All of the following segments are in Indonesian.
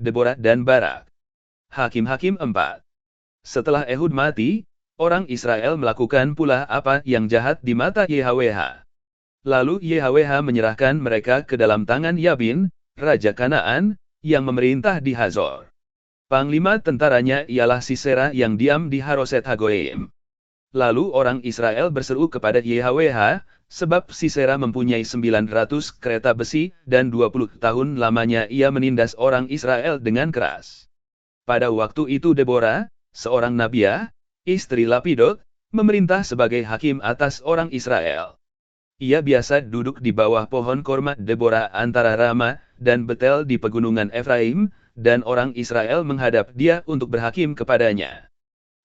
Deborah dan Barak. Hakim-Hakim 4. Setelah Ehud mati, orang Israel melakukan pula apa yang jahat di mata YHWH. Lalu YHWH menyerahkan mereka ke dalam tangan Yabin, Raja Kanaan, yang memerintah di Hazor. Panglima tentaranya ialah Sisera yang diam di Haroset Hagoyim. Lalu orang Israel berseru kepada YHWH, sebab Sisera mempunyai 900 kereta besi, dan 20 tahun lamanya ia menindas orang Israel dengan keras. Pada waktu itu Deborah, seorang nabiah, istri Lapidot, memerintah sebagai hakim atas orang Israel. Ia biasa duduk di bawah pohon korma Deborah antara Rama dan Betel di pegunungan Efraim, dan orang Israel menghadap dia untuk berhakim kepadanya.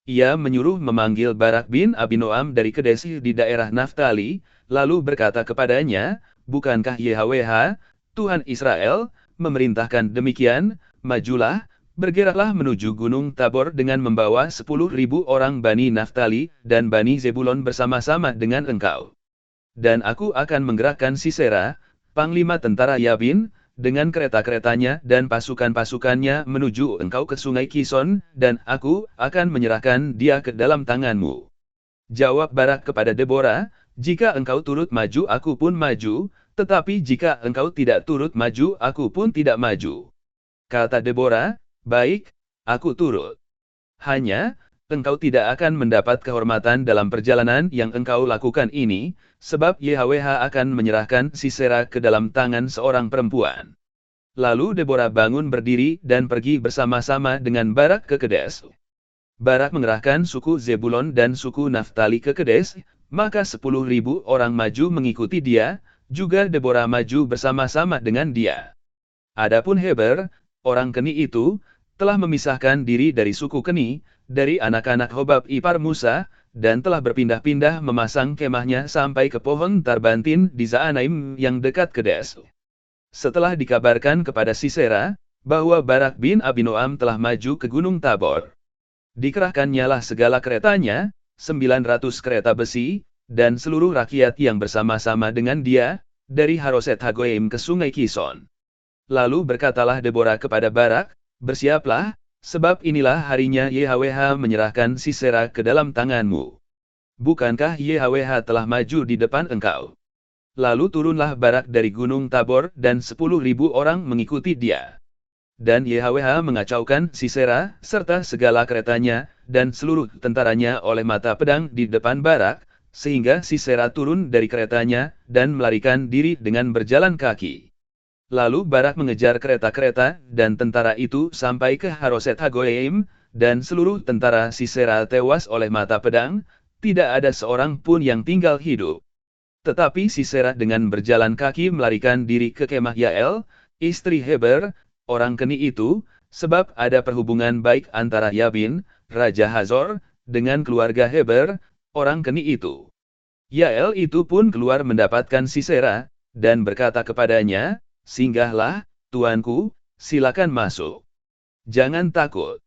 Ia menyuruh memanggil Barak bin Abinoam dari Kedes di daerah Naftali, lalu berkata kepadanya, "Bukankah YHWH, Tuhan Israel, memerintahkan demikian? Majulah, bergeraklah menuju Gunung Tabor dengan membawa 10.000 orang Bani Naftali dan Bani Zebulon bersama-sama dengan engkau. Dan aku akan menggerakkan Sisera, panglima tentara Yabin, dengan kereta-keretanya dan pasukan-pasukannya menuju engkau ke sungai Kison, dan aku akan menyerahkan dia ke dalam tanganmu." Jawab Barak kepada Deborah, "Jika engkau turut maju aku pun maju, tetapi jika engkau tidak turut maju aku pun tidak maju." Kata Deborah, "Baik, aku turut. Hanya, engkau tidak akan mendapat kehormatan dalam perjalanan yang engkau lakukan ini, sebab YHWH akan menyerahkan Sisera ke dalam tangan seorang perempuan." Lalu Deborah bangun berdiri dan pergi bersama-sama dengan Barak ke Kedes. Barak mengerahkan suku Zebulon dan suku Naftali ke Kedes, maka 10.000 orang maju mengikuti dia, juga Deborah maju bersama-sama dengan dia. Adapun Heber, orang Keni itu, telah memisahkan diri dari suku Keni, dari anak-anak Hobab ipar Musa, dan telah berpindah-pindah memasang kemahnya sampai ke pohon Tarbantin di Zaanaim yang dekat Kedes. Setelah dikabarkan kepada Sisera, bahwa Barak bin Abinoam telah maju ke Gunung Tabor, dikerahkannyalah segala keretanya, 900 kereta besi, dan seluruh rakyat yang bersama-sama dengan dia, dari Haroset Hagoyim ke sungai Kison. Lalu berkatalah Deborah kepada Barak, "Bersiaplah, sebab inilah harinya YHWH menyerahkan Sisera ke dalam tanganmu. Bukankah YHWH telah maju di depan engkau?" Lalu turunlah Barak dari Gunung Tabor dan 10.000 orang mengikuti dia. Dan YHWH mengacaukan Sisera, serta segala keretanya, dan seluruh tentaranya oleh mata pedang di depan Barak, sehingga Sisera turun dari keretanya, dan melarikan diri dengan berjalan kaki. Lalu Barak mengejar kereta-kereta dan tentara itu sampai ke Haroset Hagoyim, dan seluruh tentara Sisera tewas oleh mata pedang, tidak ada seorang pun yang tinggal hidup. Tetapi Sisera dengan berjalan kaki melarikan diri ke kemah Yael, istri Heber, orang Keni itu, sebab ada perhubungan baik antara Yabin, Raja Hazor, dengan keluarga Heber, orang Keni itu. Yael itu pun keluar mendapatkan Sisera, dan berkata kepadanya, "Singgahlah, tuanku, silakan masuk. Jangan takut."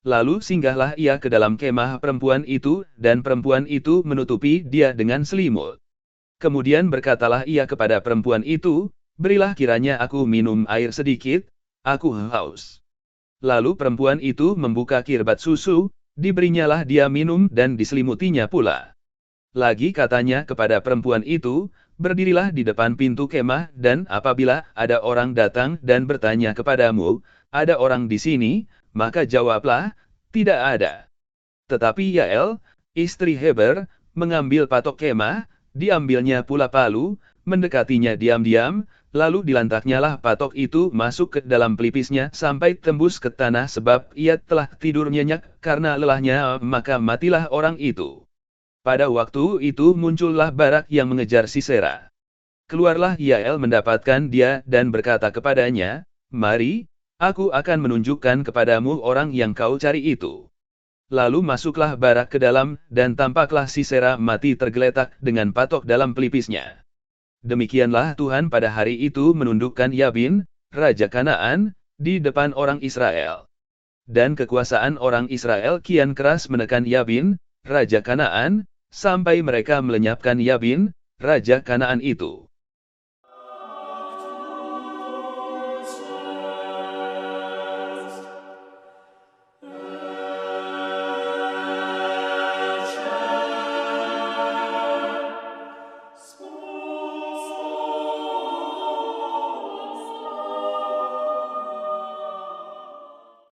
Lalu singgahlah ia ke dalam kemah perempuan itu, dan perempuan itu menutupi dia dengan selimut. Kemudian berkatalah ia kepada perempuan itu, "Berilah kiranya aku minum air sedikit, aku haus." Lalu perempuan itu membuka kirbat susu, diberinyalah dia minum dan diselimutinya pula. Lagi katanya kepada perempuan itu, "Berdirilah di depan pintu kemah, dan apabila ada orang datang dan bertanya kepadamu, 'Ada orang di sini?' maka jawablah, 'Tidak ada.'" Tetapi Yael, istri Heber, mengambil patok kemah, diambilnya pula palu, mendekatinya diam-diam, lalu dilantaknyalah patok itu masuk ke dalam pelipisnya sampai tembus ke tanah sebab ia telah tidur nyenyak karena lelahnya, maka matilah orang itu. Pada waktu itu muncullah Barak yang mengejar Sisera. Keluarlah Yael mendapatkan dia dan berkata kepadanya, "Mari, aku akan menunjukkan kepadamu orang yang kau cari itu." Lalu masuklah Barak ke dalam, dan tampaklah Sisera mati tergeletak dengan patok dalam pelipisnya. Demikianlah Tuhan pada hari itu menundukkan Yabin, Raja Kanaan, di depan orang Israel. Dan kekuasaan orang Israel kian keras menekan Yabin, Raja Kanaan, sampai mereka melenyapkan Yabin, Raja Kanaan itu.